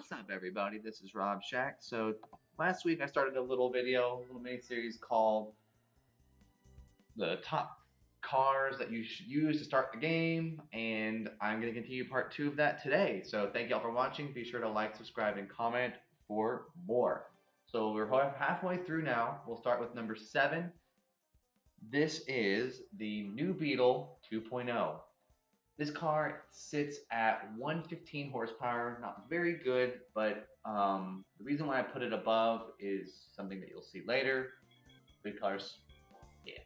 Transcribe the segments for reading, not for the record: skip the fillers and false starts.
What's up, everybody? This is Rob Shack. So last week I started a little video, a little mini series called the top cars that you should use to start the game, and I'm going to continue part 2 of that today. So thank y'all for watching. Be sure to like, subscribe, and comment for more. So we're halfway through now. We'll start with number 7. This is the new Beetle 2.0. This car sits at 115 horsepower, not very good, but the reason why I put it above is something that you'll see later, because, yeah.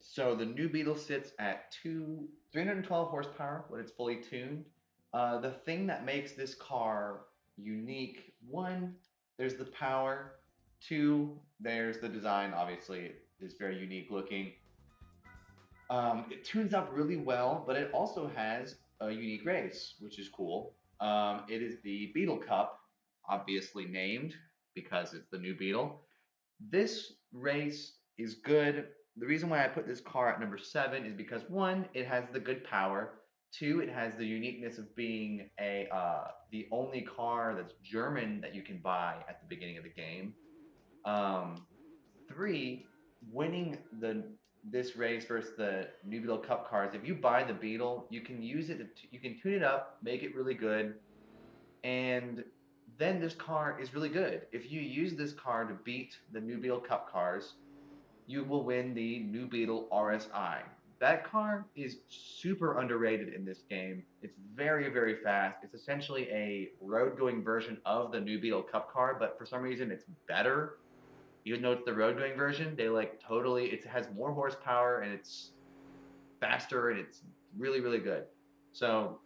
So the new Beetle sits at 312 horsepower when it's fully tuned. The thing that makes this car unique, one, there's the power. Two, there's the design. Obviously, it is very unique looking. It tunes up really well, but it also has a unique race, which is cool. It is the Beetle Cup, obviously named because it's the new Beetle. This race is good. The reason why I put this car at number 7 is because one, it has the good power. Two, it has the uniqueness of being the only car that's German that you can buy at the beginning of the game. Um, Three, winning this race versus the New Beetle Cup cars. If you buy the Beetle, you can use it. You can tune it up, make it really good, and then this car is really good. If you use this car to beat the New Beetle Cup cars, you will win the New Beetle RSI. That car is super underrated in this game. It's very, very fast. It's essentially a road-going version of the New Beetle Cup car, but for some reason it's better. Even though it's the road-going version, they like totally. It has more horsepower and it's faster and it's really, really good. So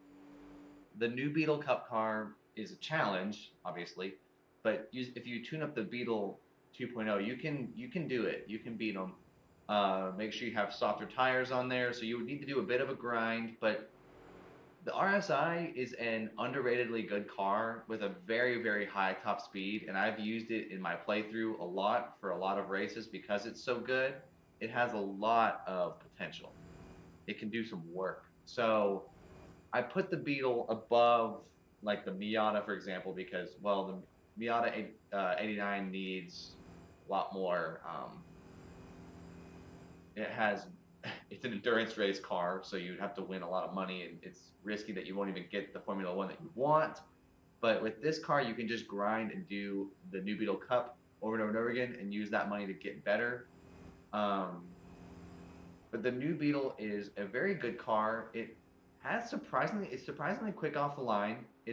the new Beetle Cup car is a challenge, obviously, but if you tune up the Beetle 2.0, you can do it. You can beat them. Make sure you have softer tires on there. So you would need to do a bit of a grind, but the RSI is an underratedly good car with a very, very high top speed, and I've used it in my playthrough a lot for a lot of races because it's so good. It has a lot of potential. It can do some work. So I put the Beetle above like the Miata, for example, because well, the Miata 89 needs a lot more. It has it's an endurance race car, so you'd have to win a lot of money, and it's risky that you won't even get the Formula One that you want. But with this car, you can just grind and do the New Beetle Cup over and over and over again, and use that money to get better. Um, but the new Beetle is a very good car. It's surprisingly quick off the line. I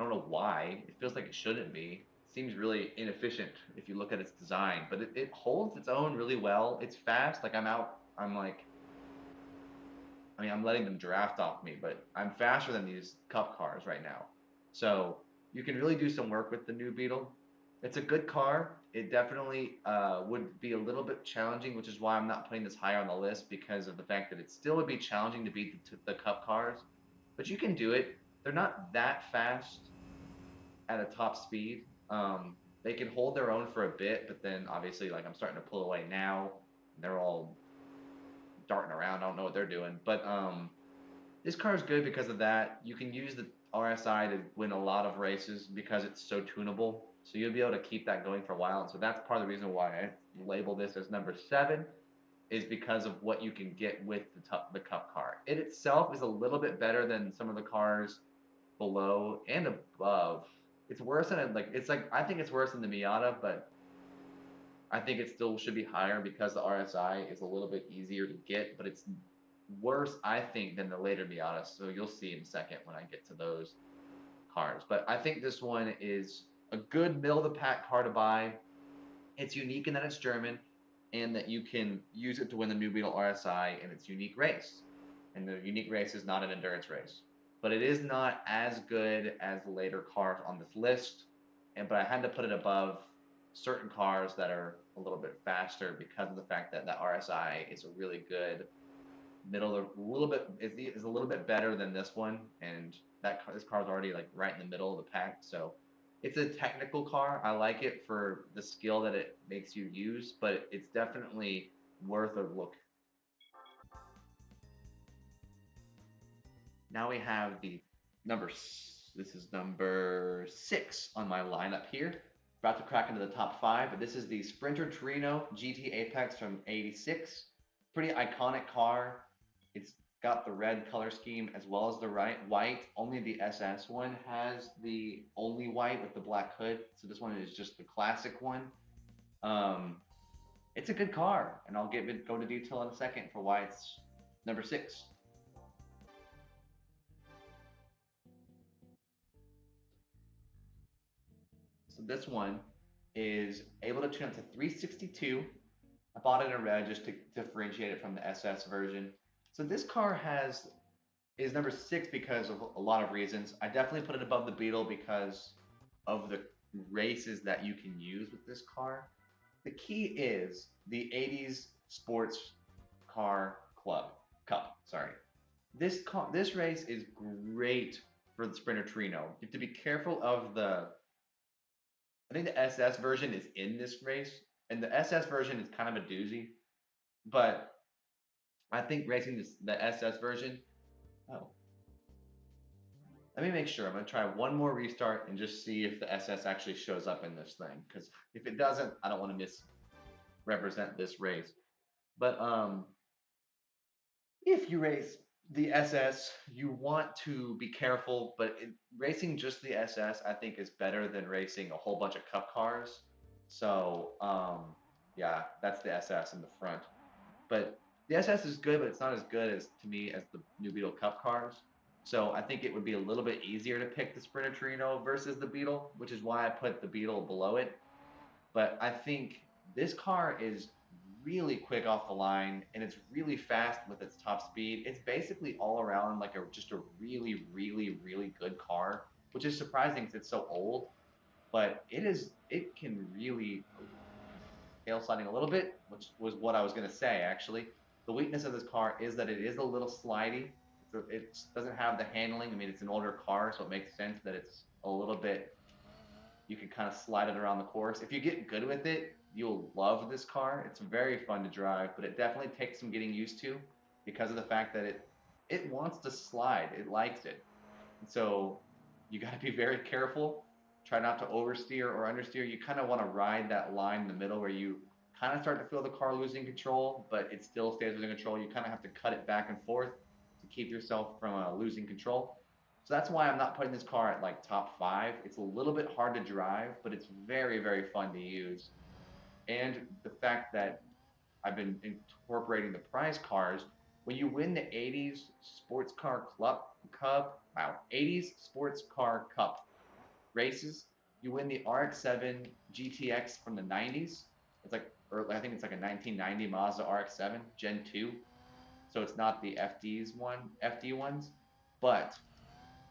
don't know why. It feels like it shouldn't be. It seems really inefficient if you look at its design, but it holds its own really well. It's fast. Like I'm like, I mean, I'm letting them draft off me, but I'm faster than these cup cars right now. So you can really do some work with the new Beetle. It's a good car. It definitely would be a little bit challenging, which is why I'm not putting this higher on the list because of the fact that it still would be challenging to beat the cup cars. But you can do it. They're not that fast at a top speed. They can hold their own for a bit, but then obviously, like I'm starting to pull away now. They're all darting around. I don't know what they're doing, but this car is good because of that. You can use the RSI to win a lot of races because it's so tunable. So you'll be able to keep that going for a while. And so that's part of the reason why I label this as number 7 is because of what you can get with the Cup car. It itself is a little bit better than some of the cars below and above. It's worse than I think it's worse than the Miata, but I think it still should be higher because the RSI is a little bit easier to get, but it's worse, I think, than the later Miata. So you'll see in a second when I get to those cars. But I think this one is a good middle of the pack car to buy. It's unique in that it's German and that you can use it to win the New Beetle RSI in its unique race. And the unique race is not an endurance race. But it is not as good as the later cars on this list. But I had to put it above certain cars that are a little bit faster because of the fact that the RSI is a really good middle, a little bit is a little bit better than this one, and this car is already like right in the middle of the pack. So it's a technical car. I like it for the skill that it makes you use, but it's definitely worth a look. Now we have the this is number 6 on my lineup here. About to crack into the top 5, but this is the Sprinter Torino GT Apex from '86. Pretty iconic car. It's got the red color scheme as well as the white. Only the SS one has the only white with the black hood. So this one is just the classic one. Um, it's a good car, and I'll go into detail in a second for why it's number 6. So this one is able to tune up to 362. I bought it in red just to differentiate it from the SS version. So this car is number 6 because of a lot of reasons. I definitely put it above the Beetle because of the races that you can use with this car. The key is the '80s sports car club cup. Sorry, this race is great for the Sprinter Trino. You have to be careful of the. I think the SS version is in this race, and the SS version is kind of a doozy. But I think racing the SS version. Oh, let me make sure. I'm gonna try one more restart and just see if the SS actually shows up in this thing. Because if it doesn't, I don't want to misrepresent this race. But if you race the SS, you want to be careful. But racing just the SS, I think, is better than racing a whole bunch of cup cars. So yeah, that's the SS in the front. But the SS is good, but it's not as good as to me as the New Beetle Cup cars. So I think it would be a little bit easier to pick the Sprinter Torino versus the Beetle, which is why I put the Beetle below it. But I think this car is really quick off the line and it's really fast with its top speed. It's basically all around like just a really, really, really good car, which is surprising because it's so old. But it can really tail sliding a little bit, which was what I was going to say actually. The weakness of this car is that it is a little slidey. It doesn't have the handling. I mean, it's an older car, so it makes sense that it's a little bit. You can kind of slide it around the course. If you get good with it, you'll love this car. It's very fun to drive, but it definitely takes some getting used to because of the fact that it wants to slide. It likes it. And so you got to be very careful. Try not to oversteer or understeer. You kind of want to ride that line in the middle where you kind of start to feel the car losing control, but it still stays within control. You kind of have to cut it back and forth to keep yourself from losing control. So that's why I'm not putting this car at like top 5. It's a little bit hard to drive, but it's very, very fun to use. And the fact that I've been incorporating the prize cars. When you win the '80s Sports Car Club Cup, wow, '80s Sports Car Cup races, you win the RX-7 GTX from the '90s. It's like, or I think it's like a 1990 Mazda RX-7 Gen 2. So it's not the FD ones, but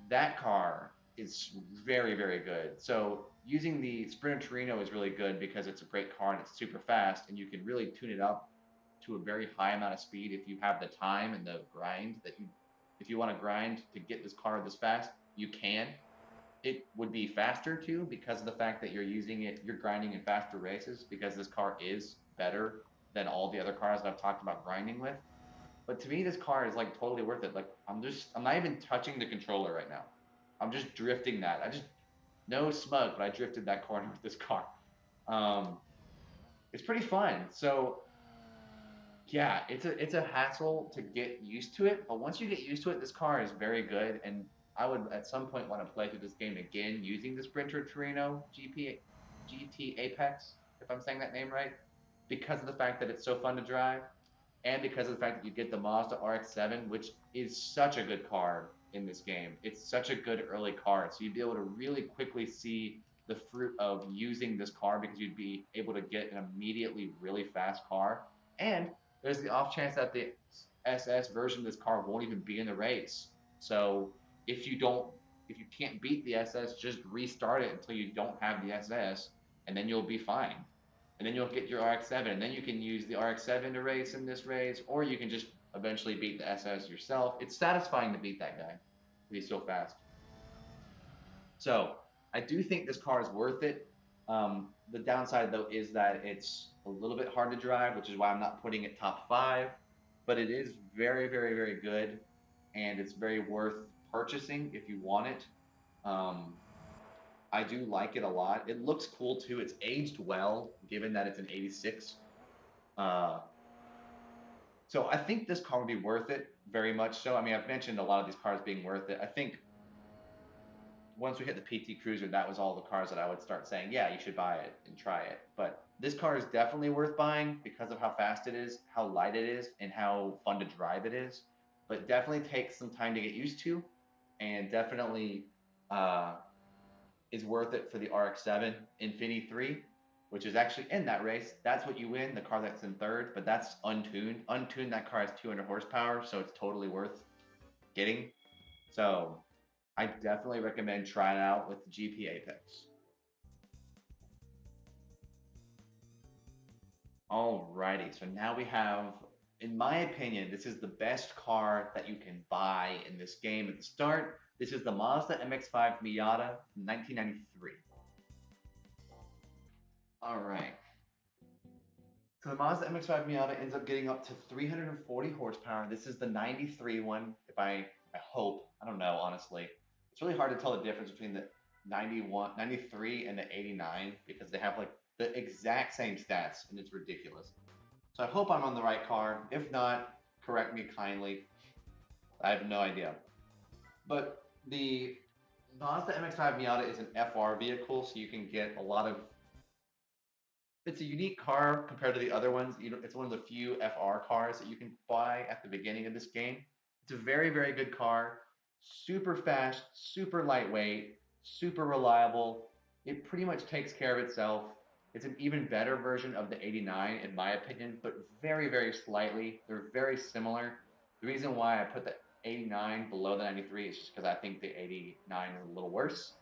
that car is very, very good. So using the Sprinter Torino is really good because it's a great car and it's super fast, and you can really tune it up to a very high amount of speed if you have the time and the grind that you. If you want to grind to get this car this fast, you can. It would be faster too because of the fact that you're grinding in faster races because this car is better than all the other cars that I've talked about grinding with. But to me, this car is like totally worth it. Like I'm not even touching the controller right now. I'm just drifting that. No smug, but I drifted that corner with this car. Um, it's pretty fun. So yeah, it's a hassle to get used to it, but once you get used to it, this car is very good. And I would at some point want to play through this game again using the Sprinter Torino GT Apex, if I'm saying that name right, because of the fact that it's so fun to drive and because of the fact that you get the Mazda RX-7, which is such a good car in this game. It's such a good early car, so you'd be able to really quickly see the fruit of using this car because you'd be able to get an immediately really fast car. And there's the off chance that the SS version of this car won't even be in the race. So if you don't, if you can't beat the SS, just restart it until you don't have the SS, and then you'll be fine, and then you'll get your RX-7, and then you can use the RX-7 to race in this race, or you can just eventually beat the SS yourself. It's satisfying to beat that guy. He's so fast. So I do think this car is worth it. The downside though is that it's a little bit hard to drive, which is why I'm not putting it top 5. But it is very, very, very good. and it's very worth purchasing if you want it. Um, I do like it a lot. It looks cool too. It's aged well, given that it's an '86. Uh, so I think this car would be worth it, very much so. I mean, I've mentioned a lot of these cars being worth it. I think once we hit the PT Cruiser, that was all the cars that I would start saying, yeah, you should buy it and try it. But this car is definitely worth buying because of how fast it is, how light it is, and how fun to drive it is. But definitely takes some time to get used to, and definitely uh, is worth it for the RX-7 Infinity 3, which is actually in that race. That's what you win, the car that's in third, but that's untuned. Untuned, that car has 200 horsepower, so it's totally worth getting. So I definitely recommend trying it out with the GP Apex. Alrighty, so now we have, in my opinion, this is the best car that you can buy in this game at the start. This is the Mazda MX-5 Miata from 1993. Alright, so the Mazda MX-5 Miata ends up getting up to 340 horsepower. This is the 93 one, if I hope. I don't know, honestly. It's really hard to tell the difference between the 91, 93 and the 89 because they have like the exact same stats and it's ridiculous. So I hope I'm on the right car. If not, correct me kindly. I have no idea. But the Mazda MX-5 Miata is an FR vehicle, so you can get a lot of. It's a unique car compared to the other ones. You know, it's one of the few FR cars that you can buy at the beginning of this game. It's a very, very good car. Super fast, super lightweight, super reliable. It pretty much takes care of itself. It's an even better version of the 89, in my opinion, but very, very slightly. They're very similar. The reason why I put the 89 below the 93 is just because I think the 89 is a little worse.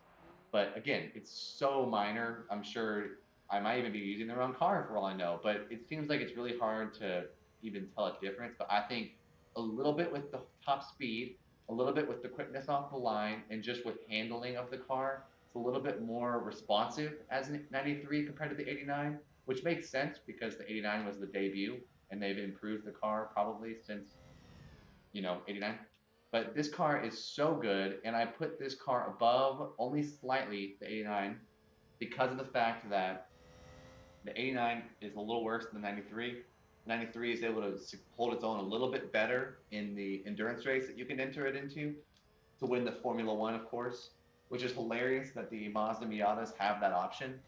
But again, it's so minor. I'm sure I might even be using the wrong car for all I know. But it seems like it's really hard to even tell a difference. But I think a little bit with the top speed, a little bit with the quickness off the line, and just with handling of the car, it's a little bit more responsive as a 93 compared to the 89, which makes sense because the 89 was the debut and they've improved the car probably since 89. But this car is so good, and I put this car above only slightly the 89 because of the fact that the 89 is a little worse than the 93. 93 is able to hold its own a little bit better in the endurance race that you can enter it into to win the Formula One, of course, which is hilarious that the Mazda Miatas have that option.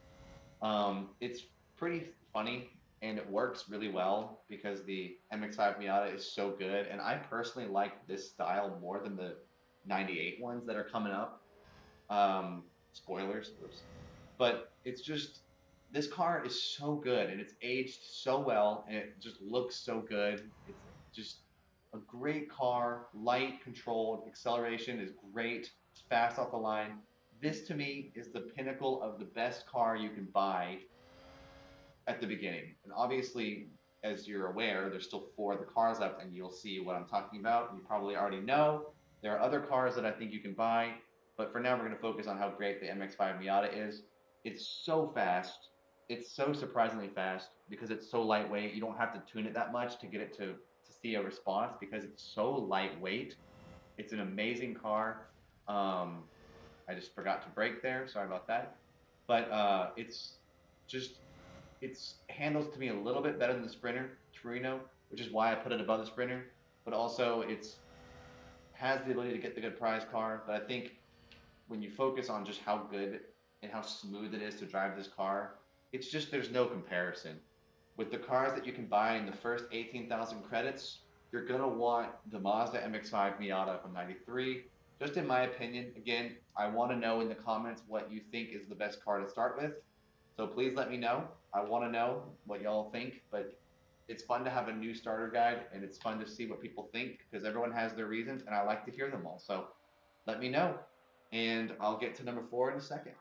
It's pretty funny and it works really well because the MX-5 Miata is so good. And I personally like this style more than the 98 ones that are coming up. Spoilers, oops. But it's just, this car is so good and it's aged so well and it just looks so good. It's just a great car, light, controlled, acceleration is great, fast off the line. This to me is the pinnacle of the best car you can buy at the beginning. And obviously, as you're aware, there's still four of the cars left, and you'll see what I'm talking about. You probably already know. There are other cars that I think you can buy, but for now, we're going to focus on how great the MX-5 Miata is. It's so fast. It's so surprisingly fast because it's so lightweight. You don't have to tune it that much to get it to see a response because it's so lightweight. It's an amazing car. Um, I just forgot to brake there. Sorry about that. But it's just it's handles to me a little bit better than the Sprinter Trueno, which is why I put it above the Sprinter. But also, it's has the ability to get the good prize car. But I think when you focus on just how good and how smooth it is to drive this car, it's just there's no comparison. With the cars that you can buy in the first 18,000 credits, you're gonna want the Mazda MX-5 Miata from '93. Just in my opinion, again, I want to know in the comments what you think is the best car to start with. So please let me know. I want to know what y'all think, but it's fun to have a new starter guide and it's fun to see what people think because everyone has their reasons and I like to hear them all. So let me know. And I'll get to number four in a second.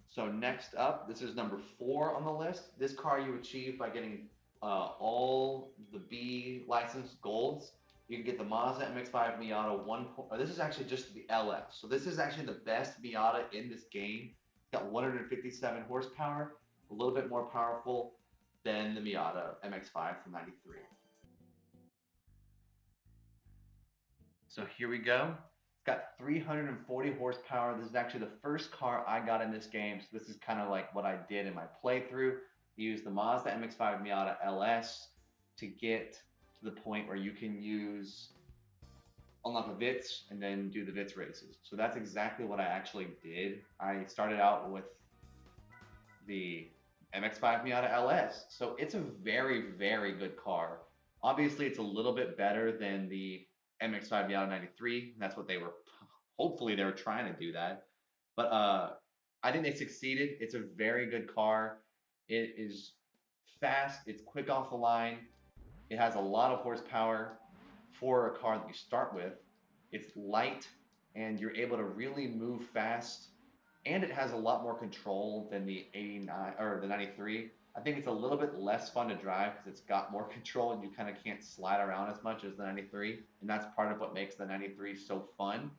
So next up, this is number four on the list. This car you achieve by getting all the B license golds. You can get the Mazda MX-5 Miata 1. This is actually just the LF. So this is actually the best Miata in this game. It's got 157 horsepower, a little bit more powerful than the Miata MX-5 from '93. So here we go. It's got 340 horsepower. This is actually the first car I got in this game. So this is kind of like what I did in my playthrough. Use the Mazda MX-5 Miata LS to get to the point where you can use unlock the VITs and then do the VITs races. So that's exactly what I actually did. I started out with the MX-5 Miata LS. So it's a very, very good car. Obviously, it's a little bit better than the MX-5 Miata 93. That's what they were, hopefully they were trying to do that. But I think they succeeded. It's a very good car. It is fast. It's quick off the line. It has a lot of horsepower for a car that you start with. It's light and you're able to really move fast, and it has a lot more control than the 89 or the 93. I think it's a little bit less fun to drive because it's got more control and you kind of can't slide around as much as the 93, and that's part of what makes the 93 so fun.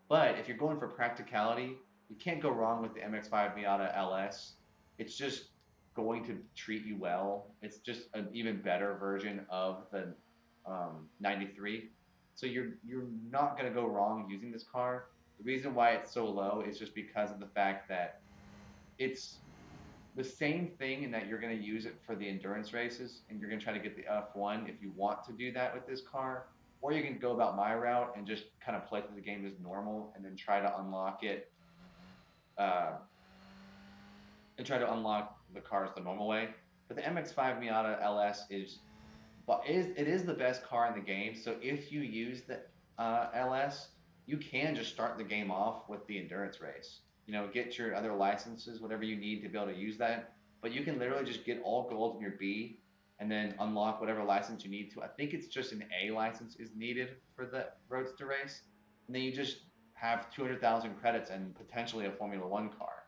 But if you're going for practicality, you can't go wrong with the MX-5 Miata LS. It's just going to treat you well. It's just an even better version of the 93. So you're not going to go wrong using this car. The reason why it's so low is just because of the fact that it's the same thing in that you're going to use it for the endurance races and you're going to try to get the F1 if you want to do that with this car. Or you can go about my route and just kind of play through the game as normal and then try to unlock it uh, and try to unlock the cars the normal way. But the MX-5 Miata LS is the best car in the game. So if you use the LS, you can just start the game off with the endurance race. You know, get your other licenses, whatever you need to be able to use that. But you can literally just get all gold in your B and then unlock whatever license you need to. I think it's just an A license is needed for the Roadster race. And then you just have 200,000 credits and potentially a Formula One car.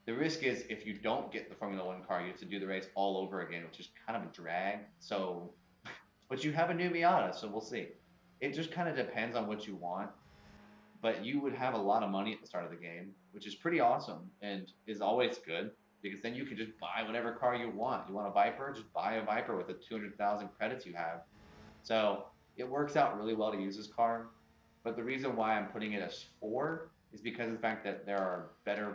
The risk is if you don't get the Formula One car, you have to do the race all over again, which is kind of a drag. So, but you have a new Miata, so we'll see. It just kind of depends on what you want, but you would have a lot of money at the start of the game, which is pretty awesome and is always good because then you can just buy whatever car you want. You want a Viper? Just buy a Viper with the 200,000 credits you have. So it works out really well to use this car. But the reason why I'm putting it as 4 is because of the fact that there are better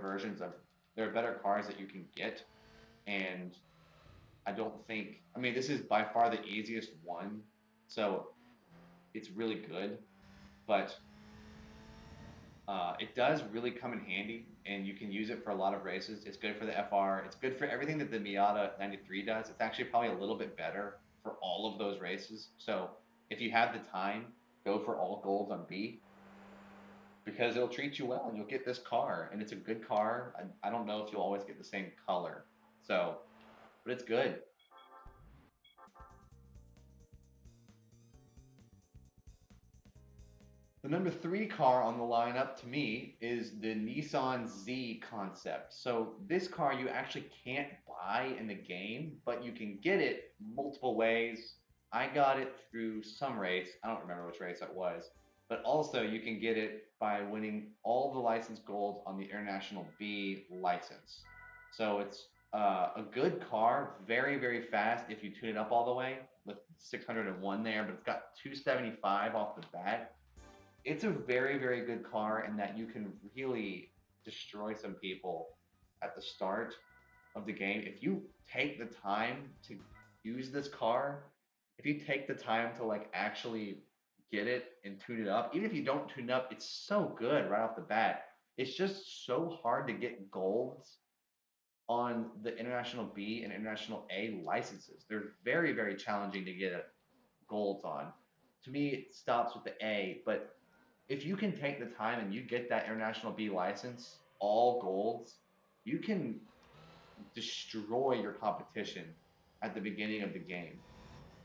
cars that you can get. And I don't think, I mean, this is by far the easiest one. So it's really good. But it does really come in handy, and you can use it for a lot of races. It's good for the FR. It's good for everything that the Miata 93 does. It's actually probably a little bit better for all of those races. So if you have the time, go for all golds on B because it'll treat you well and you'll get this car. And it's a good car. I don't know if you'll always get the same color. So, but it's good. The number 3 car on the lineup to me is the Nissan Z Concept. So this car you actually can't buy in the game, but you can get it multiple ways. I got it through some race. I don't remember which race it was. But also you can get it by winning all the license golds on the International B license. So it's a good car, very, very fast if you tune it up all the way with 601 there, but it's got 275 off the bat. It's a very, very good car in that you can really destroy some people at the start of the game. If you take the time to use this car, if you take the time to like actually get it and tune it up, even if you don't tune it up, it's so good right off the bat. It's just so hard to get golds on the International B and International A licenses. They're very, very challenging to get golds on. To me, it stops with the A, but if you can take the time and you get that International B license, all golds, you can destroy your competition at the beginning of the game.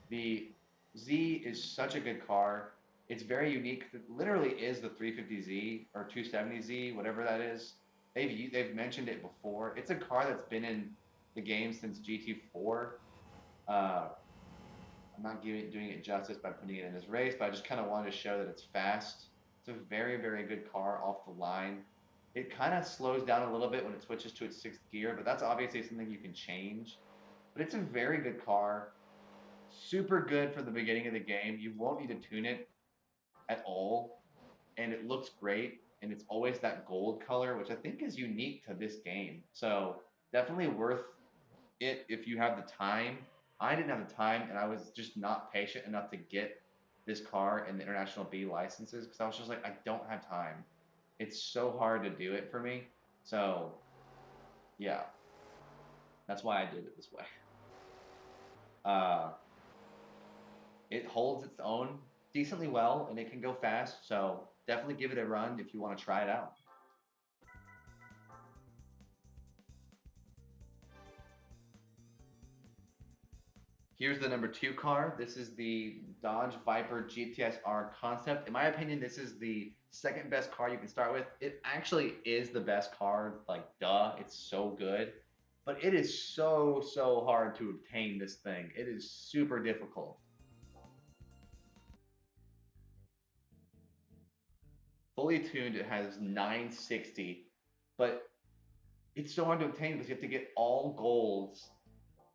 The Z is such a good car. It's very unique. It literally is the 350Z or 270Z, whatever that is. They've mentioned it before. It's a car that's been in the game since GT4. I'm not doing it justice by putting it in this race, but I just kind of wanted to show that it's fast. It's a very, very good car off the line. It kind of slows down a little bit when it switches to its 6th gear, but that's obviously something you can change. But it's a very good car. Super good for the beginning of the game. You won't need to tune it at all, and it looks great. And it's always that gold color, which I think is unique to this game. So definitely worth it if you have the time. I didn't have the time, and I was just not patient enough to get this car and the International B licenses because I was just like, I don't have time. It's so hard to do it for me. So yeah, that's why I did it this way. Uh, it holds its own decently well, and it can go fast. So definitely give it a run if you want to try it out. Here's the number two car. This is the Dodge Viper GTSR concept. In my opinion, this is the second best car you can start with. It actually is the best car, like duh, it's so good. But it is so hard to obtain this thing. It is super difficult. Fully tuned, it has 960, but it's so hard to obtain because you have to get all golds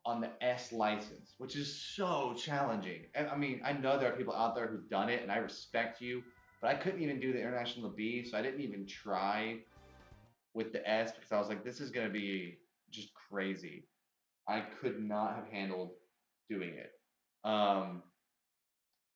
on the S license, which is so challenging. And I mean, I know there are people out there who've done it, and I respect you, but I couldn't even do the International B, so I didn't even try with the S because I was like, this is going to be just crazy. I could not have handled doing it. Um,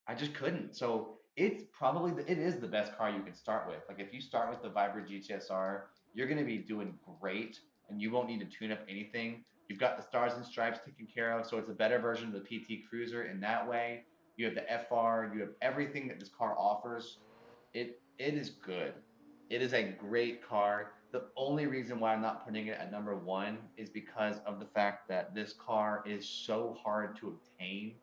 I just couldn't. So it's probably it is the best car you can start with. Like if you start with the Viper GTSR, you're going to be doing great, and you won't need to tune up anything. You've got the stars and stripes taken care of, so it's a better version of the PT Cruiser in that way. You have the FR, you have everything that this car offers. It is good. It is a great car. The only reason why I'm not putting it at number one is because of the fact that this car is so hard to obtain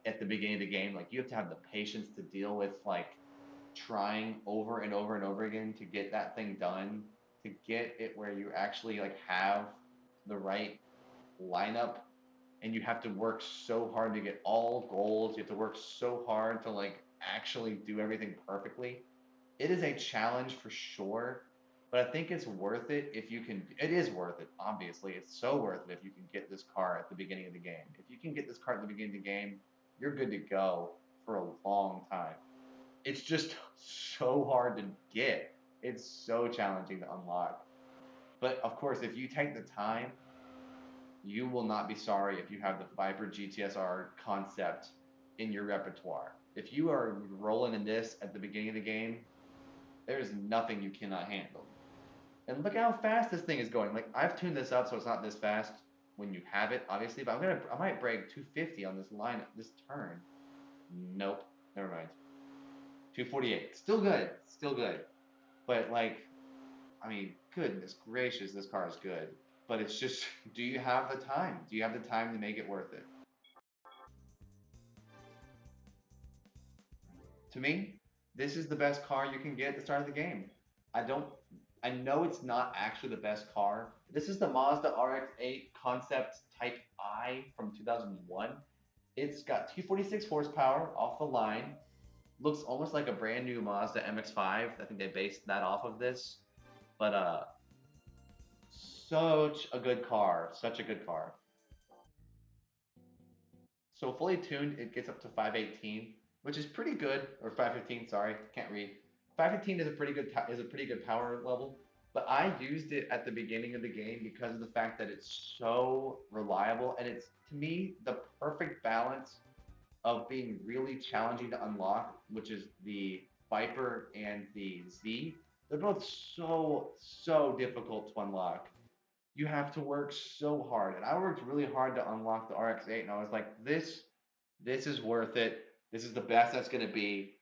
at the beginning of the game. Like you have to have the patience to deal with like trying over and over and over again to get that thing done, to get it where you actually like have the right lineup, and you have to work so hard to get all goals. You have to work so hard to like actually do everything perfectly. It is a challenge for sure, but I think it's worth it if you can. It is worth it, obviously. It's so worth it if you can get this car at the beginning of the game. If you can get this car at the beginning of the game, you're good to go for a long time. It's just so hard to get. It's so challenging to unlock. But of course, if you take the time, you will not be sorry if you have the Viper GTSR concept in your repertoire. If you are rolling in this at the beginning of the game, there's nothing you cannot handle. And look how fast this thing is going. Like I've tuned this up so it's not this fast when you have it, obviously, but I might break 250 on this line, this turn. Nope, never mind. 248, still good, still good. But like, I mean, goodness gracious, this car is good. But it's just, do you have the time? Do you have the time to make it worth it? To me, this is the best car you can get at the start of the game. I don't I know it's not actually the best car. This is the Mazda RX-8 Concept Type I from 2001. It's got 246 horsepower off the line. Looks almost like a brand new Mazda MX-5. I think they based that off of this. But such a good car, such a good car. So fully tuned, it gets up to 518, which is pretty good, or 515. Sorry, can't read. 515 is a pretty good power level, but I used it at the beginning of the game because of the fact that it's so reliable, and it's to me the perfect balance of being really challenging to unlock, which is the Viper and the Z. They're both so difficult to unlock. You have to work so hard. And I worked really hard to unlock the RX-8, and I was like, this is worth it. This is the best that's going to be.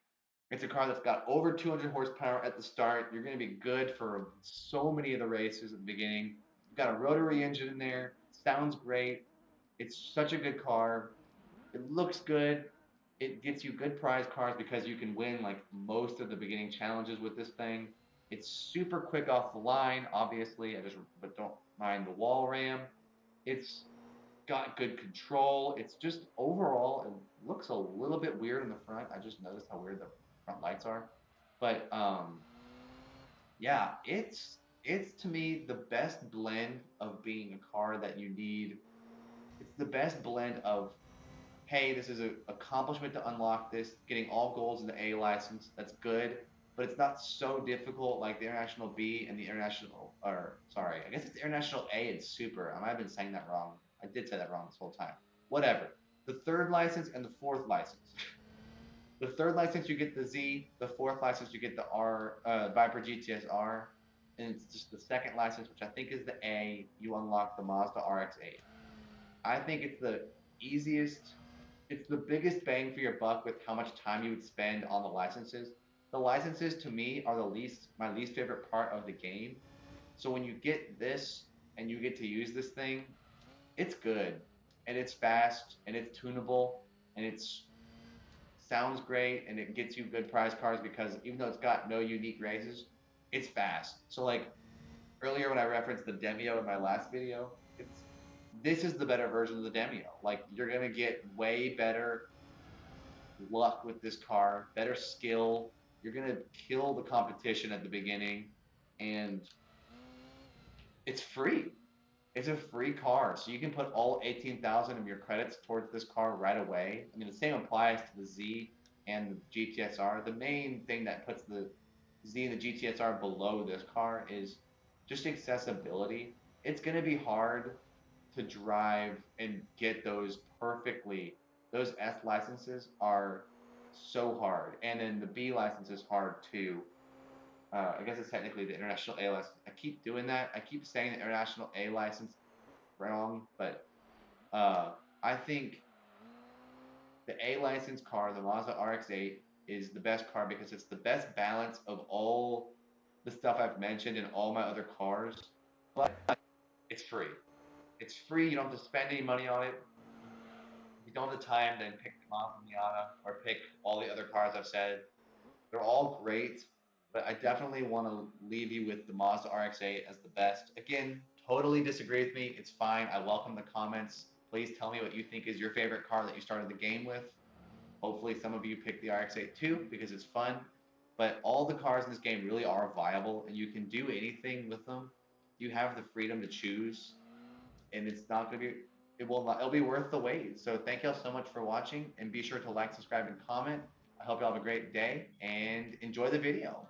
It's a car that's got over 200 horsepower at the start. You're going to be good for so many of the races at the beginning. You've got a rotary engine in there. Sounds great. It's such a good car. It looks good. It gets you good prize cars because you can win like most of the beginning challenges with this thing. It's super quick off the line, obviously. But don't mind the wall ram. It's got good control. It's just overall, it looks a little bit weird in the front. I just noticed how weird the front lights are. But yeah, it's to me the best blend of being a car that you need. the best blend of, hey, this is an accomplishment to unlock this, getting all golds in the A license. That's good, but it's not so difficult like the International B and the International, or sorry, I guess it's the International A and Super. I might have been saying that wrong. I did say that wrong this whole time. Whatever. The third license and the fourth license. The third license you get the Z. The fourth license you get the R, Viper GTSR, and it's just the second license, which I think is the A. You unlock the Mazda RX-8. I think it's the easiest, it's the biggest bang for your buck with how much time you would spend on the licenses. The licenses to me are my least favorite part of the game. So when you get this and you get to use this thing, it's good and it's fast and it's tunable and it's sounds great and it gets you good prize cards because even though it's got no unique races, it's fast. So like earlier when I referenced the Demio in my last video, this is the better version of the Demio. Like you're gonna get way better luck with this car, better skill. You're gonna kill the competition at the beginning, and it's free. It's a free car, so you can put all 18,000 of your credits towards this car right away. I mean, the same applies to the Z and the GTSR. The main thing that puts the Z and the GTSR below this car is just accessibility. It's going to be hard to drive and get those perfectly. Those S licenses are so hard, and then the B license is hard too. I guess it's technically the international A license. I keep doing that. I keep saying the international A license wrong, but uh, I think the A license car, the Mazda RX-8, is the best car because it's the best balance of all the stuff I've mentioned in all my other cars. But it's free. It's free. You don't have to spend any money on it. If you don't have the time, then pick the Mazda Miata or pick all the other cars I've said. They're all great, but I definitely want to leave you with the Mazda RX-8 as the best. Again, totally disagree with me. It's fine. I welcome the comments. Please tell me what you think is your favorite car that you started the game with. Hopefully some of you pick the RX-8 too because it's fun. But all the cars in this game really are viable and you can do anything with them. You have the freedom to choose and it's not going to be, it'll be worth the wait. So thank y'all so much for watching and be sure to like, subscribe, and comment. I hope y'all have a great day and enjoy the video.